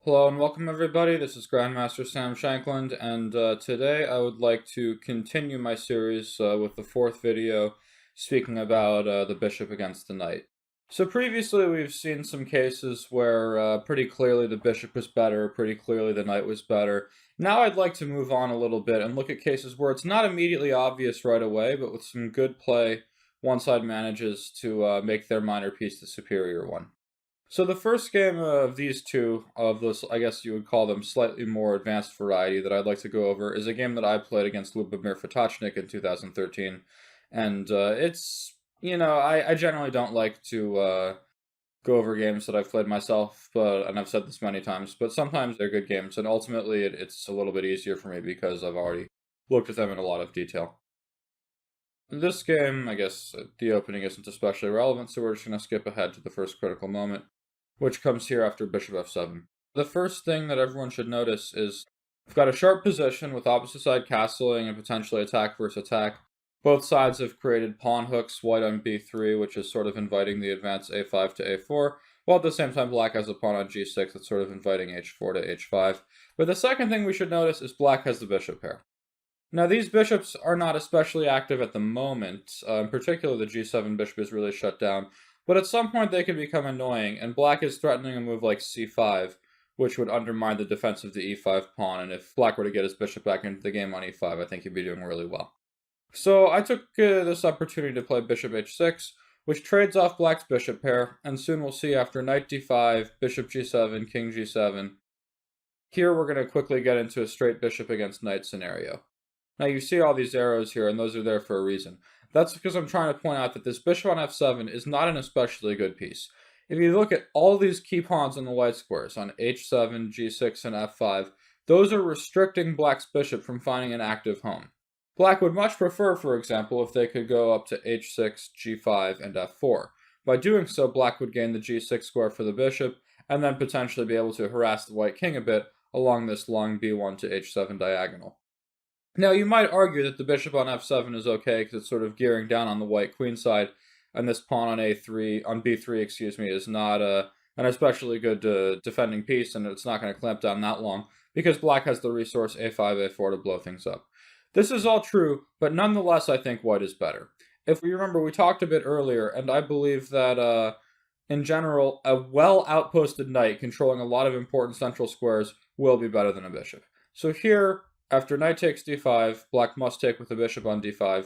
Hello and welcome everybody, this is Grandmaster Sam Shankland, and today I would like to continue my series with the fourth video speaking about the bishop against the knight. So previously we've seen some cases where pretty clearly the bishop was better, pretty clearly the knight was better. Now I'd like to move on a little bit and look at cases where it's not immediately obvious right away, but with some good play, one side manages to make their minor piece the superior one. So the first game of these two, of this, I guess you would call them slightly more advanced variety that I'd like to go over, is a game that I played against Lubomir Fatachnik in 2013. And I generally don't like to go over games that I've played myself, and I've said this many times, but sometimes they're good games, and ultimately it's a little bit easier for me because I've already looked at them in a lot of detail. In this game, I guess the opening isn't especially relevant, so we're just going to skip ahead to the first critical moment, which comes here after bishop f7. The first thing that everyone should notice is we've got a sharp position with opposite side castling and potentially attack versus attack. Both sides have created pawn hooks, white on b3, which is sort of inviting the advance a5 to a4, while at the same time black has a pawn on g6 that's sort of inviting h4 to h5. But the second thing we should notice is black has the bishop pair. Now, these bishops are not especially active at the moment. In particular, the g7 bishop is really shut down. But at some point, they could become annoying, and black is threatening a move like c5, which would undermine the defense of the e5 pawn. And if black were to get his bishop back into the game on e5, I think he'd be doing really well. So I took this opportunity to play bishop h6, which trades off black's bishop pair, and soon we'll see after knight d5, bishop g7, king g7. Here we're going to quickly get into a straight bishop against knight scenario. Now you see all these arrows here, and those are there for a reason. That's because I'm trying to point out that this bishop on f7 is not an especially good piece. If you look at all these key pawns on the white squares, on h7, g6, and f5, those are restricting black's bishop from finding an active home. Black would much prefer, for example, if they could go up to h6, g5, and f4. By doing so, black would gain the g6 square for the bishop, and then potentially be able to harass the white king a bit along this long b1 to h7 diagonal. Now, you might argue that the bishop on f7 is okay because it's sort of gearing down on the white queen side, and this pawn on b3, is not an especially good defending piece, and it's not going to clamp down that long because black has the resource a5, a4 to blow things up. This is all true, but nonetheless, I think white is better. If we remember, we talked a bit earlier, and I believe that in general, a well-outposted knight controlling a lot of important central squares will be better than a bishop. So here, after knight takes d5, black must take with the bishop on d5.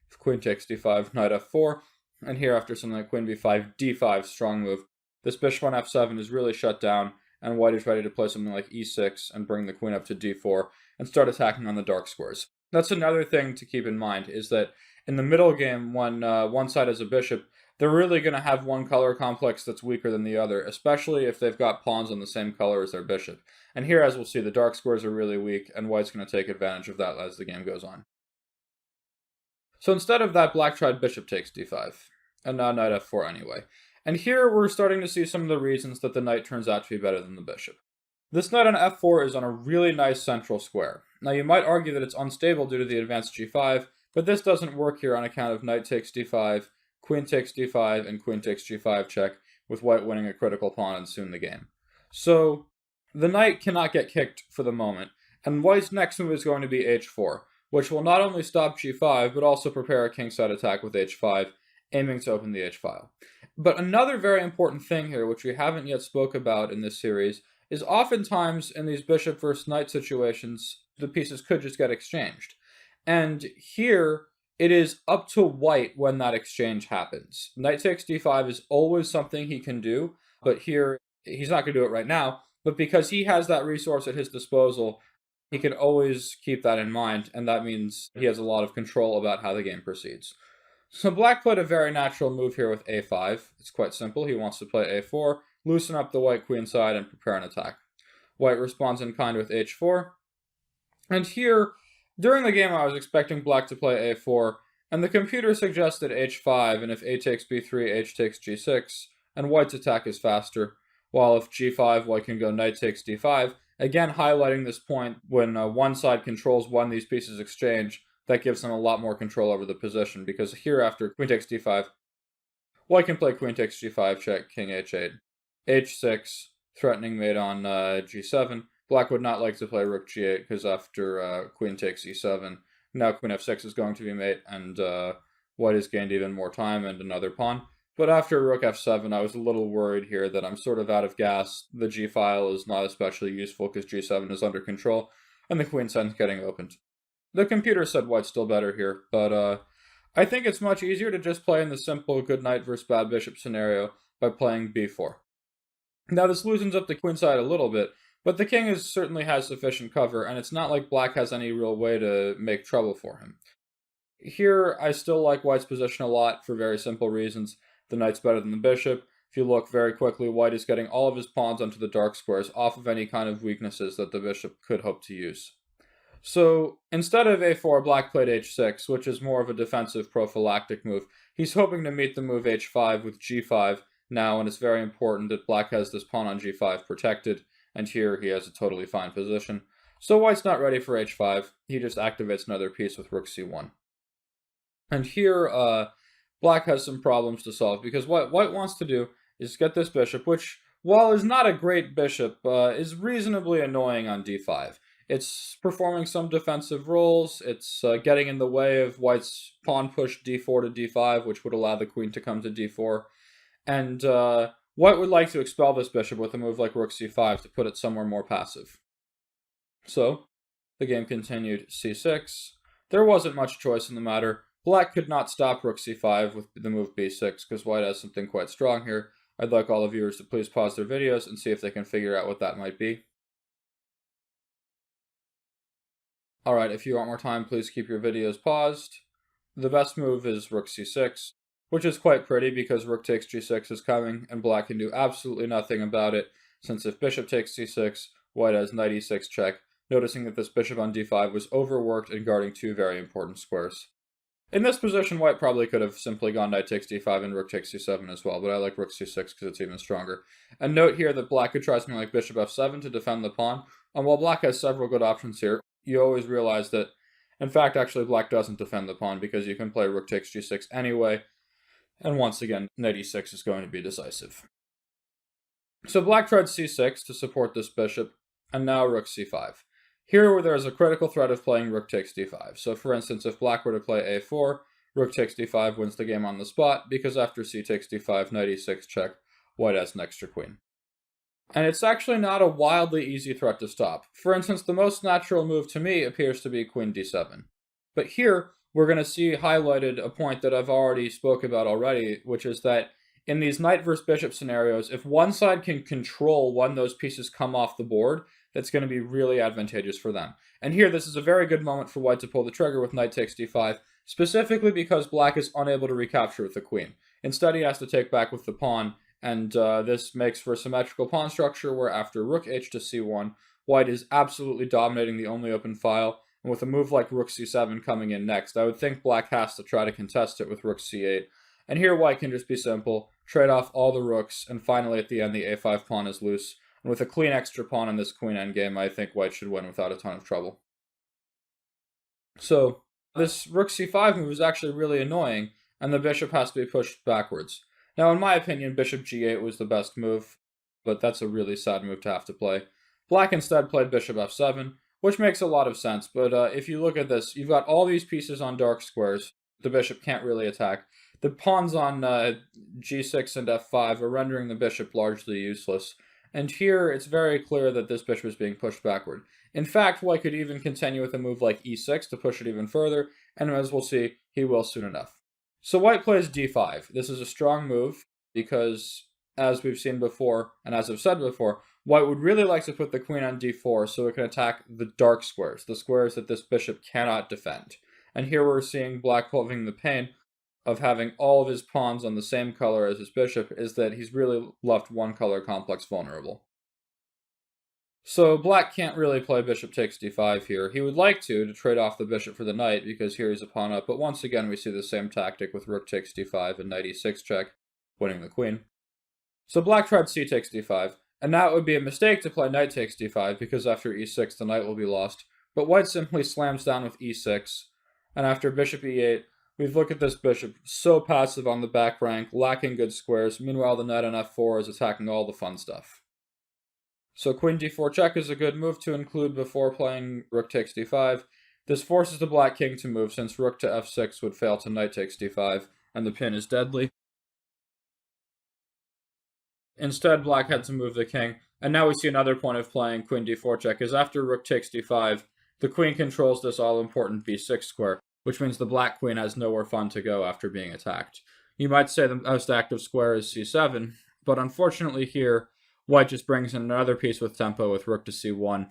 If queen takes d5, knight f4. And here, after something like queen b5, d5, strong move. This bishop on f7 is really shut down, and white is ready to play something like e6 and bring the queen up to d4 and start attacking on the dark squares. That's another thing to keep in mind, is that in the middle game, when one side has a bishop, they're really going to have one color complex that's weaker than the other, especially if they've got pawns on the same color as their bishop. And here, as we'll see, the dark squares are really weak, and white's going to take advantage of that as the game goes on. So instead of that, black tried bishop takes d5, and now knight f4 anyway. And here we're starting to see some of the reasons that the knight turns out to be better than the bishop. This knight on f4 is on a really nice central square. Now you might argue that it's unstable due to the advanced g5, but this doesn't work here on account of knight takes d5, queen takes d5, and queen takes g5 check, with white winning a critical pawn and soon the game. So the knight cannot get kicked for the moment, and white's next move is going to be h4, which will not only stop g5, but also prepare a kingside attack with h5, aiming to open the h-file. But another very important thing here, which we haven't yet spoke about in this series, is oftentimes in these bishop versus knight situations, the pieces could just get exchanged. And here, it is up to white when that exchange happens. Knight takes d5 is always something he can do, but here, he's not going to do it right now. But because he has that resource at his disposal, he can always keep that in mind, and that means he has a lot of control about how the game proceeds. So black played a very natural move here with a5. It's quite simple. He wants to play a4, loosen up the white queen side, and prepare an attack. White responds in kind with h4. And here, during the game, I was expecting black to play a4, and the computer suggested h5, and if a takes b3, h takes g6, and white's attack is faster, while if g5, white can go knight takes d5, again highlighting this point when one side controls when these pieces exchange, that gives them a lot more control over the position, because here after queen takes d5, white can play queen takes g5 check, king h8, h6, threatening mate on g7. Black would not like to play rook g8, because after queen takes e7, now queen f6 is going to be mate, and white has gained even more time and another pawn. But after rook f7, I was a little worried here that I'm sort of out of gas. The g file is not especially useful because g7 is under control, and the queen's end's getting opened. The computer said white's still better here, but I think it's much easier to just play in the simple good knight versus bad bishop scenario by playing b4. Now this loosens up the queenside a little bit, but the king certainly has sufficient cover, and it's not like black has any real way to make trouble for him. Here, I still like white's position a lot for very simple reasons. The knight's better than the bishop. If you look very quickly, white is getting all of his pawns onto the dark squares off of any kind of weaknesses that the bishop could hope to use. So instead of a4, black played h6, which is more of a defensive prophylactic move. He's hoping to meet the move h5 with g5 now, and it's very important that black has this pawn on g5 protected, and here he has a totally fine position. So white's not ready for h5, he just activates another piece with rook c1. And here, black has some problems to solve, because what white wants to do is get this bishop, which, while is not a great bishop, is reasonably annoying on d5. It's performing some defensive roles, it's getting in the way of white's pawn push d4 to d5, which would allow the queen to come to d4. And white would like to expel this bishop with a move like rook c5 to put it somewhere more passive. So, the game continued c6. There wasn't much choice in the matter. Black could not stop rook c5 with the move b6, because white has something quite strong here. I'd like all the viewers to please pause their videos and see if they can figure out what that might be. Alright, if you want more time, please keep your videos paused. The best move is rook c6, which is quite pretty because rook takes g6 is coming, and black can do absolutely nothing about it, since if bishop takes c6, white has knight e6 check, noticing that this bishop on d5 was overworked and guarding two very important squares. In this position, white probably could have simply gone knight takes d5 and rook takes c7 as well, but I like rook c6 because it's even stronger. And note here that black could try something like bishop f7 to defend the pawn, and while black has several good options here, you always realize that, in fact, actually black doesn't defend the pawn because you can play rook takes g6 anyway, and once again, knight e6 is going to be decisive. So black tried c6 to support this bishop, and now rook c5. Here where there is a critical threat of playing rook takes d5. So for instance, if black were to play a4, rook takes d5 wins the game on the spot, because after c takes d5, knight e6 check, white has an extra queen. And it's actually not a wildly easy threat to stop. For instance, the most natural move to me appears to be queen d7. But here, we're going to see highlighted a point that I've already spoke about already, which is that in these knight versus bishop scenarios, if one side can control when those pieces come off the board, that's going to be really advantageous for them. And here, this is a very good moment for white to pull the trigger with knight takes d5, specifically because black is unable to recapture with the queen. Instead, he has to take back with the pawn, and this makes for a symmetrical pawn structure where after rook h to c1, white is absolutely dominating the only open file, and with a move like rook c7 coming in next, I would think black has to try to contest it with rook c8. And here white can just be simple, trade off all the rooks, and finally at the end the a5 pawn is loose. And with a clean extra pawn in this queen endgame, I think white should win without a ton of trouble. So, this rook c5 move is actually really annoying, and the bishop has to be pushed backwards. Now, in my opinion, bishop g8 was the best move, but that's a really sad move to have to play. Black instead played bishop f7, which makes a lot of sense, but if you look at this, you've got all these pieces on dark squares. The bishop can't really attack. The pawns on g6 and f5 are rendering the bishop largely useless. And here, it's very clear that this bishop is being pushed backward. In fact, white could even continue with a move like e6 to push it even further, and as we'll see, he will soon enough. So white plays d5. This is a strong move, because, as we've seen before, and as I've said before, white would really like to put the queen on d4 so it can attack the dark squares, the squares that this bishop cannot defend. And here we're seeing black having the pain of having all of his pawns on the same color as his bishop, is that he's really left one color complex vulnerable. So black can't really play bishop takes d5 here. He would like to trade off the bishop for the knight, because here he's a pawn up, but once again we see the same tactic with rook takes d5 and knight e6 check, winning the queen. So black tried c takes d5, and now it would be a mistake to play knight takes d5, because after e6 the knight will be lost, but white simply slams down with e6, and after bishop e8, we've looked at this bishop, so passive on the back rank, lacking good squares. Meanwhile, the knight on f4 is attacking all the fun stuff. So queen d4 check is a good move to include before playing rook takes d5. This forces the black king to move, since rook to f6 would fail to knight takes d5, and the pin is deadly. Instead, black had to move the king, and now we see another point of playing queen d4 check, is after rook takes d5, the queen controls this all-important b6 square, which means the black queen has nowhere fun to go after being attacked. You might say the most active square is c7, but unfortunately here, white just brings in another piece with tempo with rook to c1,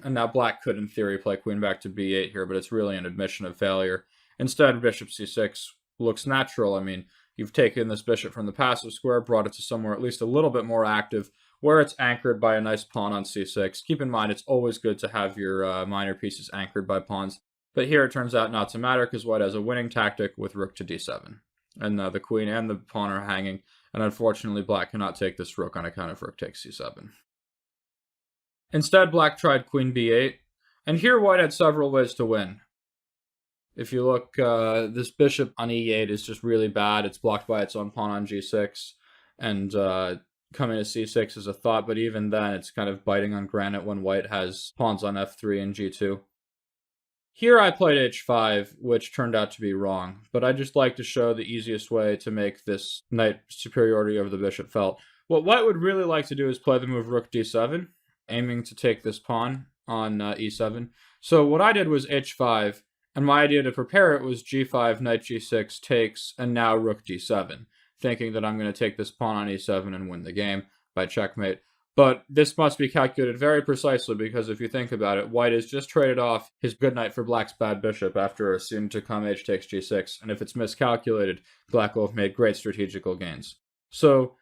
and now black could, in theory, play queen back to b8 here, but it's really an admission of failure. Instead, bishop c6 looks natural. I mean, you've taken this bishop from the passive square, brought it to somewhere at least a little bit more active, where it's anchored by a nice pawn on c6. Keep in mind, it's always good to have your minor pieces anchored by pawns, but here it turns out not to matter because white has a winning tactic with rook to d7. And the queen and the pawn are hanging, and unfortunately black cannot take this rook on account of rook takes c7. Instead, black tried queen b8, and here white had several ways to win. If you look, this bishop on e8 is just really bad. It's blocked by its own pawn on g6, and coming to c6 is a thought, but even then it's kind of biting on granite when white has pawns on f3 and g2. Here I played h5, which turned out to be wrong, but I just like to show the easiest way to make this knight superiority over the bishop felt. What white would really like to do is play the move rook d7, aiming to take this pawn on e7. So what I did was h5, and my idea to prepare it was g5, knight g6 takes, and now rook d7, thinking that I'm going to take this pawn on e7 and win the game by checkmate. But this must be calculated very precisely, because if you think about it, white has just traded off his good knight for black's bad bishop after a soon-to-come h takes g6, and if it's miscalculated, black will have made great strategical gains. So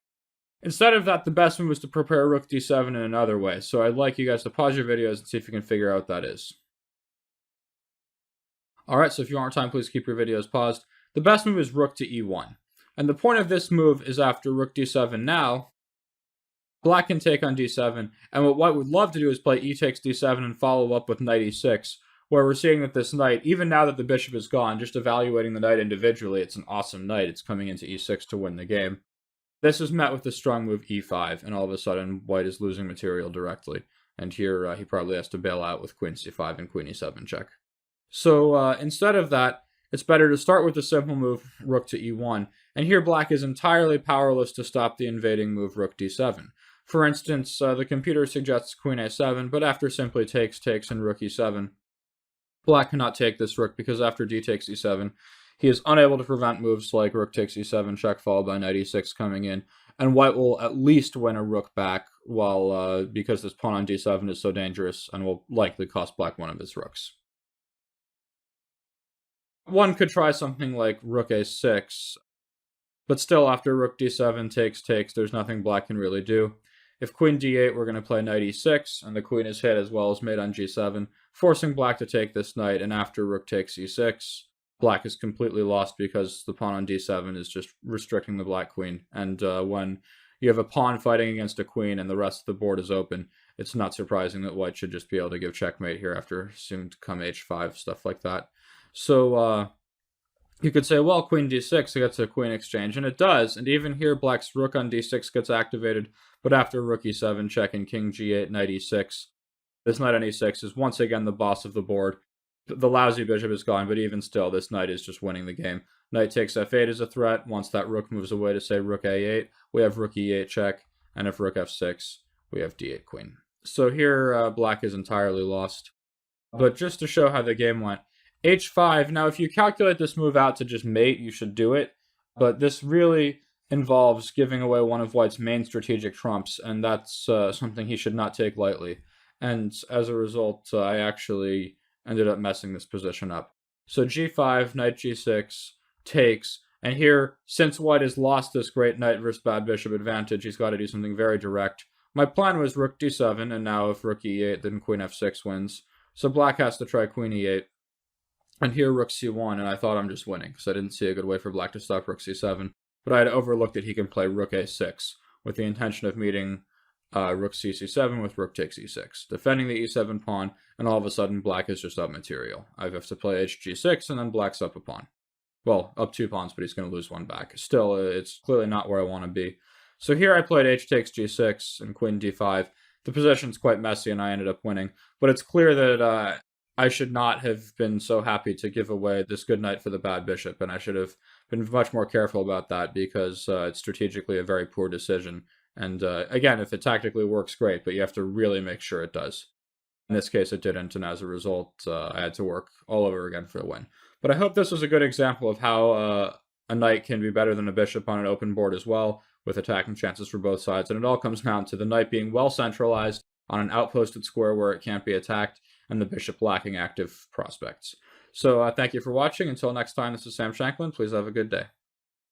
instead of that, the best move was to prepare rook d7 in another way. So I'd like you guys to pause your videos and see if you can figure out what that is. Alright, so if you want more time, please keep your videos paused. The best move is rook to e1. And the point of this move is after rook d7 now, black can take on d7, and what white would love to do is play e takes d7 and follow up with knight e6, where we're seeing that this knight, even now that the bishop is gone, just evaluating the knight individually, it's an awesome knight. It's coming into e6 to win the game. This is met with the strong move e5, and all of a sudden white is losing material directly. And here he probably has to bail out with queen c5 and queen e7 check. So instead of that, it's better to start with the simple move rook to e1, and here black is entirely powerless to stop the invading move rook d7. For instance, the computer suggests queen a7, but after simply takes, and rook e7, black cannot take this rook because after d takes e7, he is unable to prevent moves like rook takes e7 check followed by knight e6 coming in, and white will at least win a rook back, while because this pawn on d7 is so dangerous and will likely cost black one of his rooks. One could try something like rook a6, but still after rook d7 takes, there's nothing black can really do. If queen d8, we're going to play knight e6, and the queen is hit as well as mate on g7, forcing black to take this knight, and after rook takes e6, black is completely lost because the pawn on d7 is just restricting the black queen, and when you have a pawn fighting against a queen and the rest of the board is open, it's not surprising that white should just be able to give checkmate here after soon to come h5, stuff like that. So you could say, well, queen d6 gets a queen exchange, and it does, and even here black's rook on d6 gets activated, but after rook e7 check and king g8, knight e6, this knight on e6 is once again the boss of the board. The lousy bishop is gone, but even still, this knight is just winning the game. Knight takes f8 is a threat. Once that rook moves away to, say, rook a8, we have rook e8 check, and if rook f6, we have d8 queen. So here, black is entirely lost. But just to show how the game went, h5, now if you calculate this move out to just mate, you should do it, but this really involves giving away one of white's main strategic trumps, and that's something he should not take lightly. And as a result, I actually ended up messing this position up. So g5, knight g6, takes, and here, since white has lost this great knight versus bad bishop advantage, he's got to do something very direct. My plan was rook d7, and now if rook e8, then queen f6 wins. So black has to try queen e8. And here rook c1, and I thought I'm just winning, because I didn't see a good way for black to stop rook c7. But I had overlooked that he can play rook a6, with the intention of meeting rook c7 with rook takes e6, defending the e7 pawn, and all of a sudden black is just up material. I have to play hg6, and then black's up a pawn. Well, up 2 pawns, but he's going to lose 1 back. Still, it's clearly not where I want to be. So here I played h takes g6 and queen d5, the position's quite messy and I ended up winning. But it's clear that I should not have been so happy to give away this good knight for the bad bishop, and I should have been much more careful about that because it's strategically a very poor decision. And again, if it tactically works, great, but you have to really make sure it does. In this case, it didn't, and as a result, I had to work all over again for the win. But I hope this was a good example of how a knight can be better than a bishop on an open board as well, with attacking chances for both sides. And it all comes down to the knight being well centralized on an outposted square where it can't be attacked, and the bishop lacking active prospects. So thank you for watching. Until next time, this is Sam Shankland. Please have a good day.